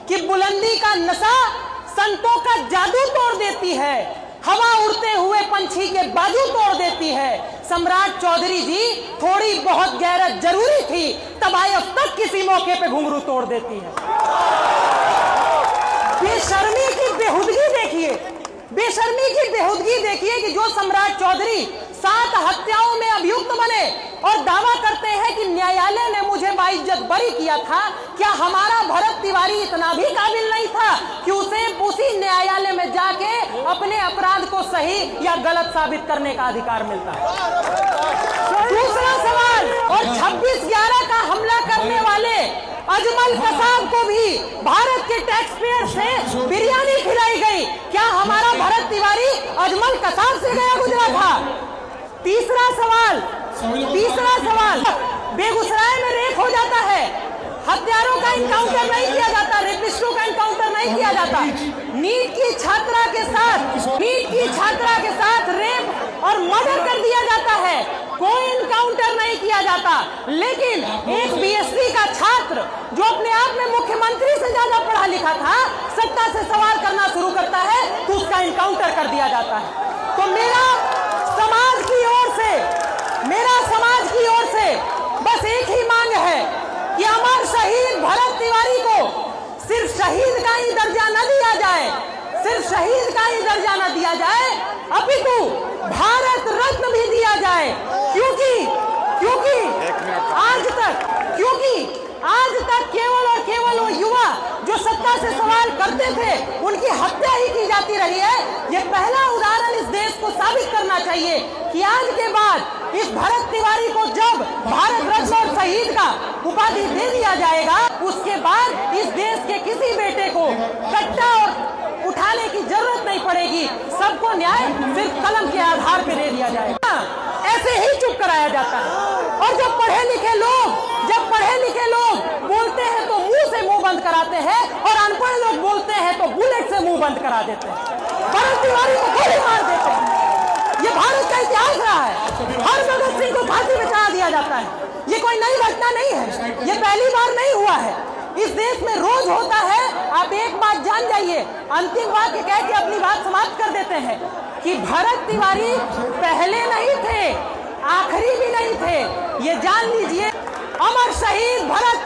कि बुलंदी का नशा संतों का जादू तोड़ देती है, हवा उड़ते हुए पंछी के बाजू तोड़ देती है। सम्राट चौधरी जी, थोड़ी बहुत गैरत जरूरी थी, तबायफ तक किसी मौके पे घुंघरू तोड़ देती है। बेशर्मी की बेहुदगी देखिए, बेशर्मी की बेहुदगी देखिए कि जो सम्राट चौधरी 7 हत्याओं में अभियुक्त बने और दावा करते हैं कि न्यायालय ने मुझे बाइज्जत बरी किया था। क्या हमारा भरत तिवारी इतना भी काबिल नहीं था कि उसे उसी न्यायालय में जाके अपने अपराध को सही या गलत साबित करने का अधिकार मिलता है? दूसरा सवाल, और 26/11 का हमला करने वाले अजमल कसाब को भी भारत के टैक्स पेयर से बिरयानी खिलाई गई। क्या हमारा भरत तिवारी अजमल कसाब से गया गुजरा था? तीसरा सवाल, बेगूसराय में रेप हो जाता है, हत्यारों का इनकाउंटर नहीं किया जाता, रेपिस्टों का इनकाउंटर नहीं किया जाता। नीट की छात्रा के साथ रेप और मर्डर कर दिया जाता है, कोई इनकाउंटर नहीं किया जाता। लेकिन एक बीएससी का छात्र जो अपने आप में मुख्यमंत्री से ज्यादा पढ़ा लिखा था, सत्ता से सवाल करना शुरू करता है तो उसका इनकाउंटर कर दिया जाता है। तो मेरा समाज की ओर से बस एक ही मांग है कि अमर शहीद भरत तिवारी को सिर्फ शहीद का ही दर्जा न दिया जाए, सिर्फ शहीद का ही दर्जा न दिया जाए, अपितु भारत रत्न भी दिया जाए। क्योंकि आज तक केवल और केवल वो युवा जो सत्ता से सवाल करते थे, उनकी हत्या ही की जाती रही है। ये पहला उदाहरण इस देश को साबित करना चाहिए कि आज के बाद इस भरत तिवारी को जब भारत रत्न और शहीद का उपाधि दे दिया जाएगा, उसके बाद इस देश के किसी बेटे को कट्टा और उठाने की जरूरत नहीं पड़ेगी। सबको न्याय सिर्फ कलम के आधार पर दे दिया जाएगा। ऐसे ही चुप कराया जाता है। और जब पढ़े लिखे लोग बोलते हैं तो मुंह से मुंह बंद कराते हैं, और अनपढ़ लोग बोलते हैं तो बुलेट से मुंह बंद करा देते हैं, भरत तिवारी को गोली मार देते हैं। ये भारत का इतिहास रहा है। हर भगत सिंह को फांसी पे चढ़ा दिया जाता है। ये कोई नई घटना नहीं है, ये पहली बार नहीं हुआ है, इस देश में रोज होता है। आप एक बात जान जाइए, अंतिम वाक्य कह के अपनी बात समाप्त कर देते हैं कि भरत तिवारी पहले नहीं थे, आखिरी भी नहीं थे। ये जान लीजिए, अमर शहीद भरत